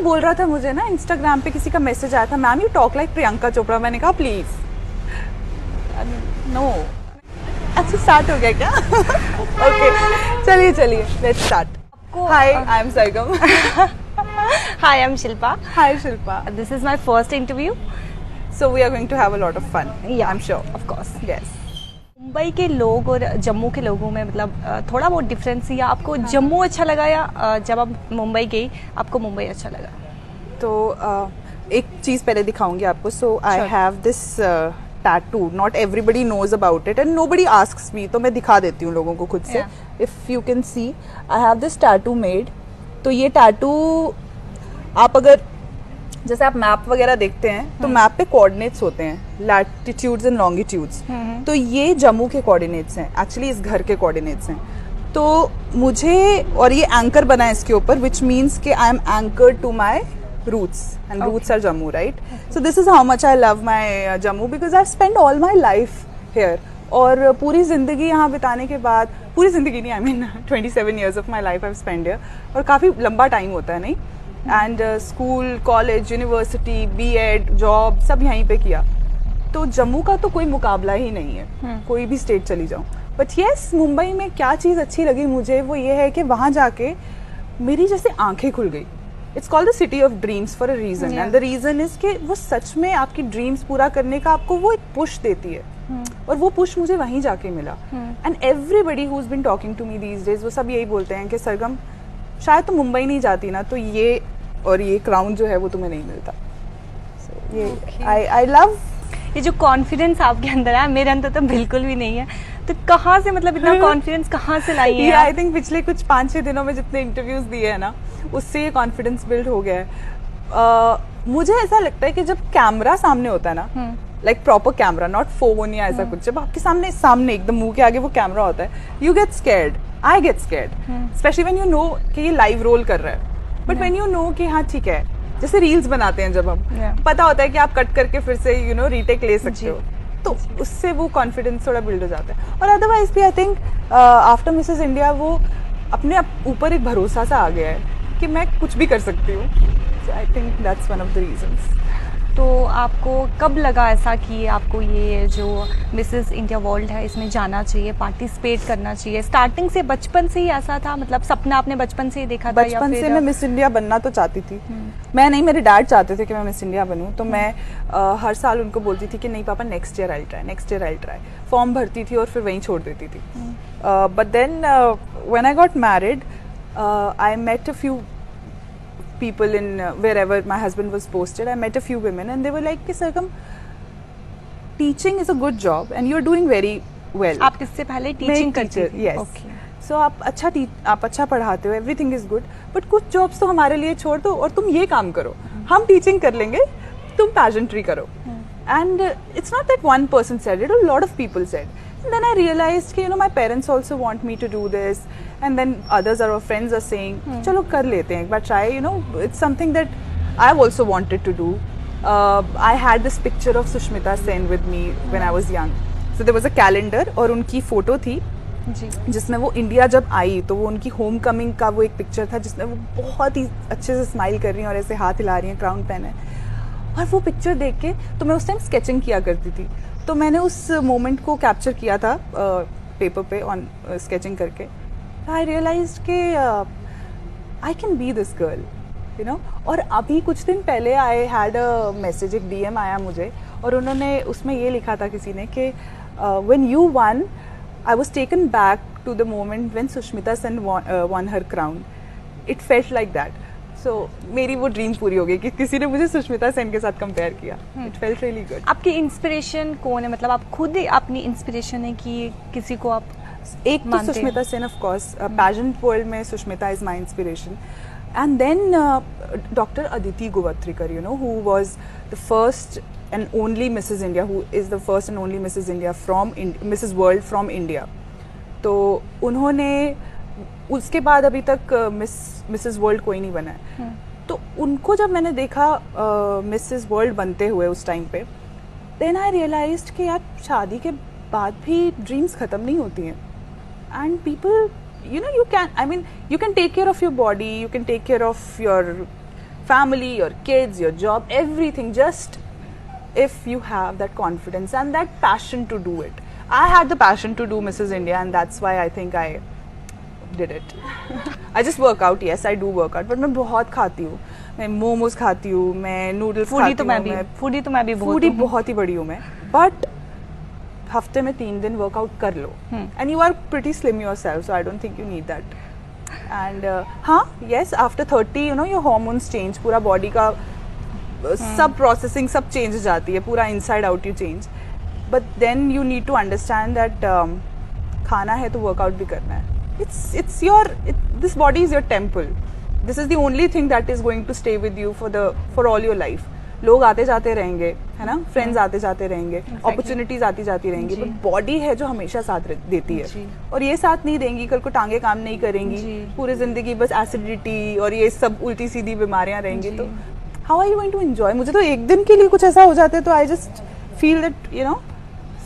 बोल रहा था मुझे ना इंस्टाग्राम पे किसी का मैसेज आया था, ma'am you talk like Priyanka Chopra. मैंने कहा प्लीज नो। अच्छा स्टार्ट हो गया क्या? ओके चलिए चलिए let's start. Hi I am Sargam. Hi, I'm Shilpa. Hi Shilpa. This is my first interview. So we are going to have a lot of fun. Yeah, I am sure. of course. Yes. Mumbai के लोग और जम्मू के लोगों में मतलब थोड़ा बहुत difference, या आपको जम्मू अच्छा लगा, या जब आप मुंबई गई आपको मुंबई अच्छा लगा? तो एक चीज़ पहले दिखाऊंगी आपको। So I Sure. Have this tattoo, not everybody knows about it and nobody asks me, तो मैं दिखा देती हूँ लोगों को खुद से। If you can see I have this tattoo made. तो ये टैटू आप अगर जैसे आप मैप वगैरह देखते हैं तो मैप पे कोऑर्डिनेट्स होते हैं, लैटिट्यूड्स एंड लॉन्गिट्यूड्स। तो ये जम्मू के कोऑर्डिनेट्स हैं, एक्चुअली इस घर के कोऑर्डिनेट्स हैं। तो मुझे, और ये एंकर बना है इसके ऊपर, विच मीन्स कि I am anchored to my roots and roots are Jammu, right? So this is how much I love my Jammu because I've spent all my life here. और पूरी ज़िंदगी यहाँ बिताने के बाद, पूरी ज़िंदगी नहीं, I mean 27 years of my life I've spent here, और काफ़ी लंबा टाइम होता है नहीं, and school, college, university, BEd, job सब यहीं पे किया। तो जम्मू का तो कोई मुकाबला ही नहीं है, कोई भी स्टेट चली जाऊँ। बट यस, मुंबई में क्या चीज़ अच्छी लगी मुझे वो ये है कि वहाँ जाके मेरी जैसे आंखें खुल गई। It's called the city of dreams for a reason, and the reason is कि वो सच में आपकी ड्रीम्स पूरा करने का आपको वो एक पुश देती है। और वो पुश मुझे वहीं जाके मिला। And everybody who is been talking to me these days वो सब यही बोलते हैं कि सरगम शायद तुम मुंबई नहीं जाती ना तो ये और ये क्राउन जो है वो तुम्हें नहीं मिलता। So, ये आई लव ये जो कॉन्फिडेंस आपके अंदर है, मेरे अंदर तो बिल्कुल भी नहीं है। तो कहाँ से, मतलब इतना कॉन्फिडेंस कहाँ से लाई है? आई थिंक पिछले कुछ 5-6 दिनों में जितने इंटरव्यूज दिए हैं ना, उससे ये कॉन्फिडेंस बिल्ड हो गया है। मुझे ऐसा लगता है कि जब कैमरा सामने होता है ना, like proper camera, not phone या ऐसा कुछ, जब आपके सामने एकदम मुंह के आगे वो कैमरा होता है, you get scared, I get scared, specially when you know कि ये लाइव रोल कर रहा है। बट व्हेन यू नो कि हाँ ठीक है, जैसे रील्स बनाते हैं जब हम, पता होता है कि आप कट करके फिर से यू नो रीटेक ले सकते हो, तो उससे वो कॉन्फिडेंस थोड़ा बिल्ड हो जाता है। और अदरवाइज भी I think after Mrs India वो अपने ऊपर एक भरोसा सा आ गया है कि मैं कुछ भी कर सकती हूँ। So I think that's one of the reasons. तो आपको कब लगा ऐसा कि आपको ये जो मिसेस इंडिया वर्ल्ड है इसमें जाना चाहिए, पार्टिसिपेट करना चाहिए? स्टार्टिंग से, बचपन से ही ऐसा था, मतलब सपना आपने बचपन से ही देखा था? बचपन से मैं मिस इंडिया बनना तो चाहती थी। मैं नहीं, मेरे डैड चाहते थे कि मैं मिस इंडिया बनूं, तो मैं हर साल उनको बोलती थी कि नहीं पापा next year I try, next year I try. Form भरती थी और फिर वहीं छोड़ देती थी। But then when I got married I met a few people in wherever my husband was posted. I met a few women and they were like, Sargam, teaching is a good job and you're doing very well. आप इससे पहले teaching करती थी? Yes. Okay. So आप अच्छा पढ़ाते हो, everything is good. But कुछ jobs तो हमारे लिए छोड़ दो और तुम ये काम करो, हम टीचिंग कर लेंगे, तुम pageantry करो. And it's not that one person said it, a lot of people said. And then I realized कि my parents also want me to do this, and then others are, our friends are saying चलो कर लेते हैं एक बार try. It's something that I've also wanted to do. I had this picture of Sushmita Sen with me when I was young. So there was a calendar और उनकी photo थी जिसमें वो इंडिया जब आई तो वो उनकी होम कमिंग का वो एक पिक्चर था जिसमें वो बहुत ही अच्छे से स्माइल कर रही हैं और ऐसे हाथ हिला रही हैं, क्राउन पहने। और वो पिक्चर देख के तो मैं उस टाइम स्केचिंग किया करती थी, तो मैंने उस मोमेंट को कैप्चर किया था पेपर पे ऑन स्केचिंग करके। आई रियलाइज्ड कि I can be this girl, और अभी कुछ दिन पहले आई हैड अ मैसेज, एक डीएम आया मुझे और उन्होंने उसमें ये लिखा था किसी ने कि when you won I was taken back to the moment when Sushmita Sen won her crown, it felt like that. So मेरी वो ड्रीम पूरी हो गई कि किसी ने मुझे सुष्मिता सेन के साथ कंपेयर किया। It felt really good. आपकी इंस्पिरेशन कौन है, मतलब आप खुद ही अपनी इंस्पिरेशन है कि किसी को आप एक तो Sushmita Sen of course, pageant world में Sushmita is my inspiration, and then doctor Aditi Govitrikar, who was the first and only Mrs. India, who is the first and only Mrs. India from Mrs. World from India. तो उन्होंने उसके बाद अभी तक Mrs world कोई नहीं बना है। तो उनको जब मैंने देखा मिसेस वर्ल्ड बनते हुए उस टाइम पे, देन आई रियलाइज्ड कि यार शादी के बाद भी ड्रीम्स ख़त्म नहीं होती हैं, and people you can take care of your body, you can take care of your family, your kids, your job, everything, just if you have that confidence and that passion to do it. I had the passion to do Mrs. India, and that's why I think I did it. I just work out, yes, I do work out, but मैं बहुत खाती हूँ. मैं मोमोज खाती हूँ, मैं noodles खाती हूँ, फूडी तो मैं भी फूडी बहुत ही बड़ी हूँ मैं. बट हफ्ते में 3 दिन वर्कआउट कर लो, and you are pretty slim yourself, so I don't think you need that. And हाँ, yes, after 30 you know your hormones change, पूरा बॉडी का सब प्रोसेसिंग सब चेंज हो जाती है, पूरा inside out you change. But then you need to understand that खाना है तो वर्कआउट भी करना है. It's your this body is your temple. This is the only thing that is going to stay with you for all your life. लोग आते जाते रहेंगे, है ना, फ्रेंड्स आते जाते रहेंगे, अपॉर्चुनिटीज आती जाती रहेंगी, बट बॉडी है जो हमेशा साथ देती है. और ये साथ नहीं देंगी, कल को टांगे काम नहीं करेंगी, पूरी जिंदगी बस एसिडिटी और ये सब उल्टी सीधी बीमारियां रहेंगी, तो how are you going to enjoy? मुझे तो एक दिन के लिए कुछ ऐसा हो जाता है तो I just feel that you know,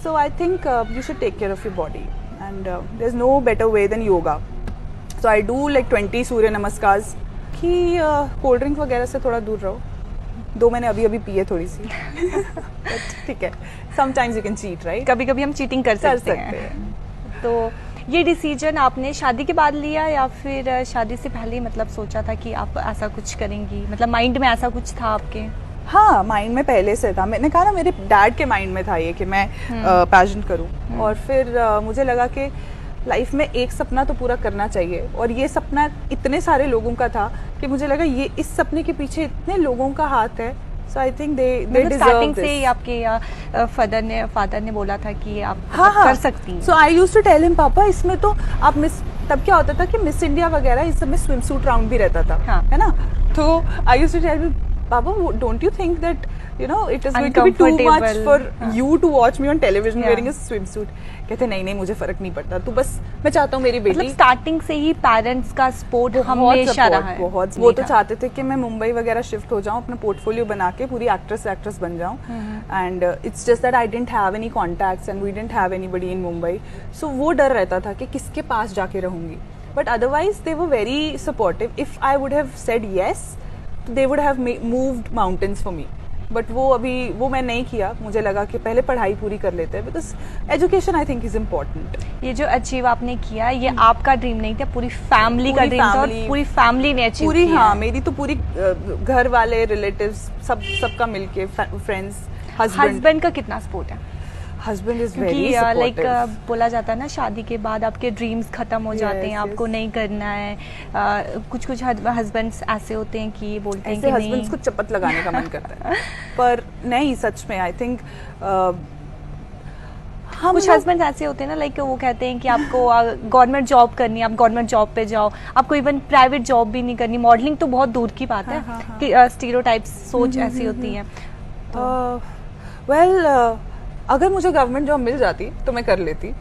so I think you should take care of your body. And there's no better way than yoga. So I do like 20 सूर्य नमस्कार्स. कि कोल्ड ड्रिंक वगैरह से थोड़ा दूर रहो. 2 मैंने अभी पिए थोड़ी सी. ठीक है, sometimes you can cheat, right? कभी कभी हम चीटिंग कर सकते हैं. तो ये डिसीजन आपने शादी के बाद लिया या फिर शादी से पहले मतलब सोचा था कि आप ऐसा कुछ करेंगी, मतलब माइंड में ऐसा कुछ था आपके? हाँ, माइंड में पहले से था. मैंने कहा ना, मेरे डैड के माइंड में था ये कि मैं पैजेंट करूँ. और फिर मुझे लगा कि लाइफ में एक सपना तो पूरा करना चाहिए, और ये सपना इतने सारे लोगों का था कि मुझे लगा ये इस सपने के पीछे इतने लोगों का हाथ है. So I think they deserve starting this. से ही आपके फादर ने बोला था कि आप हाँ, कर सकती हैं. So I used to tell him, पापा इसमें तो आप मिस, तब क्या होता था कि मिस इंडिया वगैरह इस सब में स्विम सूट राउंड भी रहता था. हाँ. है ना, तो I used to tell him, Papa, don't you think that you know it is going to be too much for you to watch me on television wearing a swimsuit? कहते नहीं मुझे फर्क नहीं पड़ता, तू बस, मैं चाहता हूँ मेरी बेटी. मतलब स्टार्टिंग से ही पेरेंट्स का सपोर्ट हमेशा रहा है. बहुत. वो तो चाहते थे कि मैं मुंबई वगैरह शिफ्ट हो जाऊँ, अपना पोर्टफोलियो बना के पूरी एक्ट्रेस बन जाऊँ. And it's just that I didn't have any contacts and we didn't have anybody in Mumbai. So वो डर रहता था कि किसके पास जाके रहूंगी. But otherwise they were very supportive. If I would have said yes, they would have moved mountains for me. But वो मैं नहीं किया. मुझे लगा कि पहले पढ़ाई पूरी कर लेते हैं, because education I think is important. ये जो अचीव आपने किया, ये आपका ड्रीम नहीं था, पूरी फैमिली का ड्रीम था, और पूरी फैमिली ने अचीव पूरी किया. हाँ, मेरी तो पूरी घर वाले, रिलेटिव्स, सबका मिलके, फ्रेंड्स, हस्बैंड का कितना सपोर्ट है? हस्बैंड इज क्योंकि वेरी लाइक सपोर्टिव. बोला जाता है ना, शादी के बाद आपके ड्रीम्स खत्म हो जाते हैं, आपको नहीं करना है. कुछ हस्बैंड्स ऐसे होते हैं कि बोलते हैं ऐसे कि हस्बैंड्स नहीं. को चपत लगाने का मन करता है, पर नहीं, सच में आई थिंक कुछ हस्बैंड ऐसे होते हैं ना, लाइक वो कहते हैं कि आपको गवर्नमेंट जॉब करनी है, आप गवर्नमेंट जॉब पे जाओ, आपको इवन प्राइवेट जॉब भी नहीं करनी. मॉडलिंग तो बहुत दूर की बात है कि स्टीरियोटाइप्स सोच ऐसी होती है. वेल, अगर मुझे गवर्नमेंट जॉब मिल जाती तो मैं कर लेती.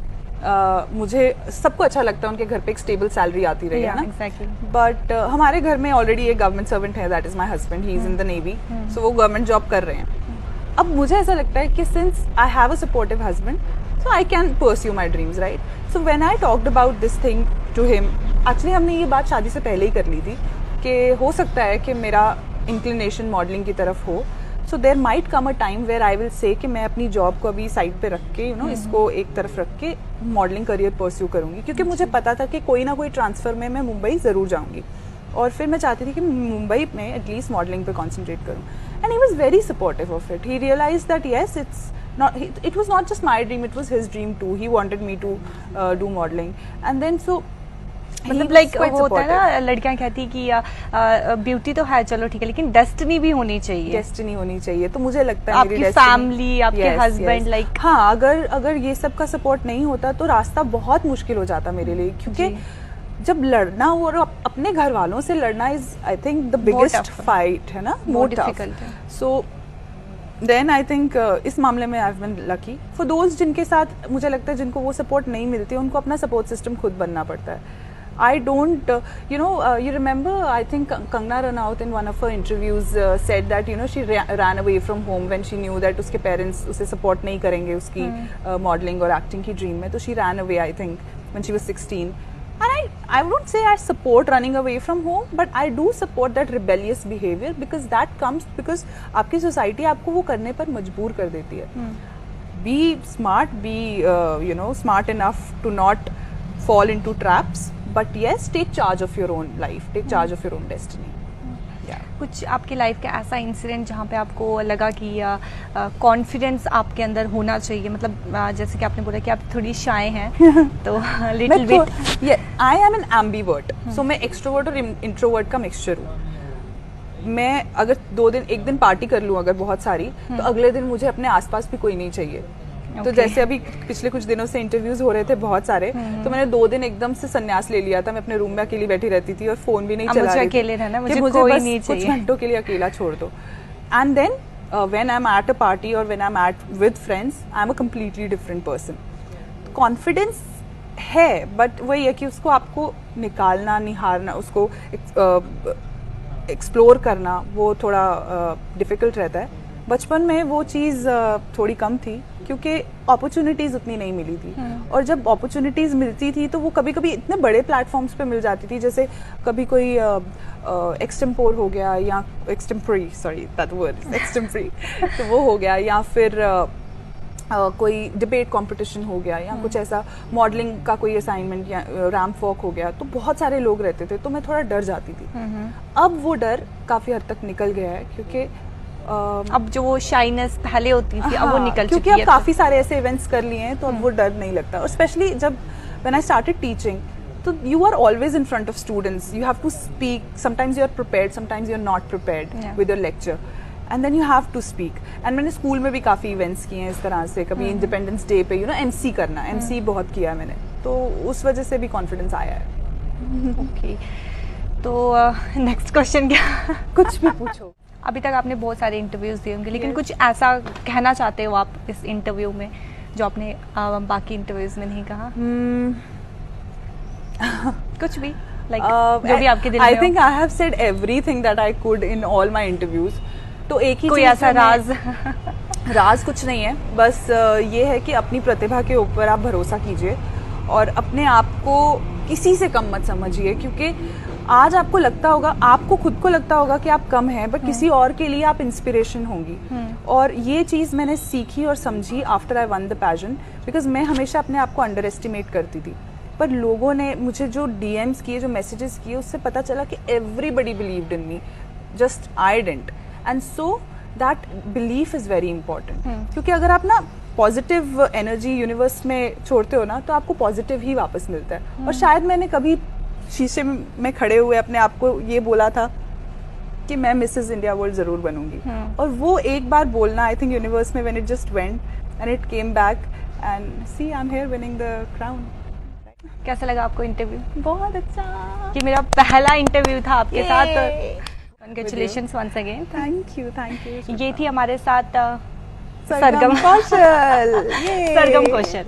मुझे सबको अच्छा लगता है उनके घर पे एक स्टेबल सैलरी आती रही, है ना. एग्जैक्टली. बट हमारे घर में ऑलरेडी एक गवर्नमेंट सर्वेंट है, that is my husband. He is in the navy, so वो गवर्नमेंट जॉब कर रहे हैं. अब मुझे ऐसा लगता है कि since I have a supportive husband, so I can pursue my dreams, right. So when I talked about this thing to him, actually हमने ये बात शादी से पहले ही कर ली थी कि हो सकता है कि मेरा इंक्लिनेशन मॉडलिंग की तरफ हो. So there might come a time where I will say कि मैं अपनी जॉब को अभी साइड पे रख के, यू नो, इसको एक तरफ रख के मॉडलिंग करियर परस्यू करूंगी. क्योंकि मुझे पता था कि कोई ना कोई ट्रांसफर में मैं मुंबई ज़रूर जाऊंगी, और फिर मैं चाहती थी कि मुंबई में एटलीस्ट मॉडलिंग पे कॉन्सेंट्रेट करूँ. And he was very supportive of it. He realise that yes, it was not just my dream, it was his dream too. He wanted me to do modeling, and then so मतलब like वो होता है ना, लड़कियां कहती कि beauty तो है, चलो ठीक है, लेकिन डेस्टिनी भी होनी चाहिए. डेस्टिनी होनी चाहिए. तो मुझे लगता है आपकी फैमिली, आपके हस्बैंड, लाइक हाँ, अगर ये सब का सपोर्ट नहीं होता तो रास्ता बहुत मुश्किल हो जाता मेरे लिए. क्योंकि जब लड़ना हो और अपने घर वालों से लड़ना is I think the biggest fight, है ना, मोर डिफिकल्ट है. सो देन आई थिंक इस मामले में I have been lucky. For those जिनके साथ मुझे लगता है जिनको वो सपोर्ट नहीं मिलती, उनको अपना सपोर्ट सिस्टम खुद बनना पड़ता है. I don't, you remember, I think Kangana Ranaut in one of her interviews said that, you know, she ran away from home when she knew that उसके parents उसे support नहीं करेंगे उसकी modeling और acting की dream में. तो she ran away, I think, when she was 16. And I won't say I support running away from home, but I do support that rebellious behavior because that comes because आपकी society आपको वो करने पर मजबूर कर देती है. Be smart, be smart enough to not fall into traps, but yes, take charge of your own life, take charge of your own destiny. कुछ आपकी लाइफ का ऐसा इंसिडेंट जहाँ पे आपको लगा कि कॉन्फिडेंस आपके अंदर होना चाहिए, मतलब जैसे कि आपने बोला कि आप थोड़ी शाय हैं तो little bit. I am an ambivert, so मैं एक्सट्रोवर्ट और इंट्रोवर्ट का मिक्सचर हूँ. मैं अगर एक दिन पार्टी कर लूँ अगर बहुत सारी, तो अगले दिन मुझे अपने आसपास भी कोई नहीं चाहिए. तो जैसे अभी पिछले कुछ दिनों से इंटरव्यूज हो रहे थे बहुत सारे, तो मैंने 2 दिन एकदम से संन्यास ले लिया था. मैं अपने रूम में अकेली बैठी रहती थी और फोन भी नहीं चला रही अकेले रहना, मुझे कोई बस नहीं कुछ घंटों के लिए अकेला छोड़ दो. And then when I am at a party और when I am at with friends, I am a completely different person. Confidence है, बट वही है कि उसको आपको निकालना, निहारना, उसको एक्सप्लोर करना वो थोड़ा डिफिकल्ट रहता है. बचपन में वो चीज़ थोड़ी कम थी क्योंकि अपॉर्चुनिटीज़ उतनी नहीं मिली थी. और जब अपॉर्चुनिटीज़ मिलती थी तो वो कभी कभी इतने बड़े प्लेटफॉर्म्स पे मिल जाती थी, जैसे कभी कोई एक्सटेम्पोर हो गया या एक्सटेम्परी, सॉरी दैट वर्ड, एक्सटेम्परी, तो वो हो गया, या फिर कोई डिबेट कंपटीशन हो गया, या कुछ ऐसा मॉडलिंग का कोई असाइनमेंट या रैम्प वॉक हो गया, तो बहुत सारे लोग रहते थे तो मैं थोड़ा डर जाती थी. अब वो डर काफ़ी हद तक निकल गया है क्योंकि अब जो वो शाइनेस पहले होती थी अब वो निकल चुकी है. क्योंकि अब काफ़ी सारे ऐसे इवेंट्स कर लिए हैं तो अब वो डर नहीं लगता. और स्पेशली जब व्हेन आई स्टार्टेड टीचिंग, तो you are always in front of students, you have to speak. Sometimes you are prepared, sometimes you are not prepared with your lecture, and then you have to speak. And मैंने school में भी काफ़ी events किए हैं इस तरह से. कभी इंडिपेंडेंस डे पे MC करना, MC बहुत किया है मैंने, तो उस वजह से भी कॉन्फिडेंस आया है. ओके, तो नेक्स्ट क्वेश्चन क्या? कुछ भी पूछो. अभी तक आपने बहुत सारे इंटरव्यूज दिए होंगे, लेकिन कुछ ऐसा कहना चाहते हो आप इस इंटरव्यू में जो आपने बाकी इंटरव्यूज में नहीं कहा? कुछ भी, लाइक जो भी आपके दिल में हो. I think I have said everything that I could in all my interviews. तो एक ही कोई ऐसा राज कुछ नहीं है, बस ये है कि अपनी प्रतिभा के ऊपर आप भरोसा कीजिए और अपने आप को किसी से कम मत समझिए. क्योंकि आज आपको लगता होगा, आपको खुद को लगता होगा कि आप कम हैं, बट किसी और के लिए आप इंस्पिरेशन होंगी. और ये चीज़ मैंने सीखी और समझी after I one the pigeon, because मैं हमेशा अपने आप को अंडर एस्टिमेट करती थी. पर लोगों ने मुझे जो DMs किए, जो मैसेजेस किए, उससे पता चला कि everybody believed in me, just I didn't. And so that belief is very important. क्योंकि अगर आप ना पॉजिटिव एनर्जी यूनिवर्स में छोड़ते हो ना, तो आपको पॉजिटिव ही वापस मिलता है. और शायद मैंने कभी शीशे में खड़े हुए अपने आप को ये बोला था कि मैं मिसेस इंडिया वर्ल्ड ज़रूर बनूंगी. और वो एक बार बोलना, आई थिंक यूनिवर्स में, when it just went and it came back, and see I am here winning the crown. कैसा लगा आपको इंटरव्यू? बहुत अच्छा. कि मेरा पहला इंटरव्यू था आपके साथ. Congratulations once again. Thank you. ये थी हमारे साथ सरगम कौशल. सरगम कौशल.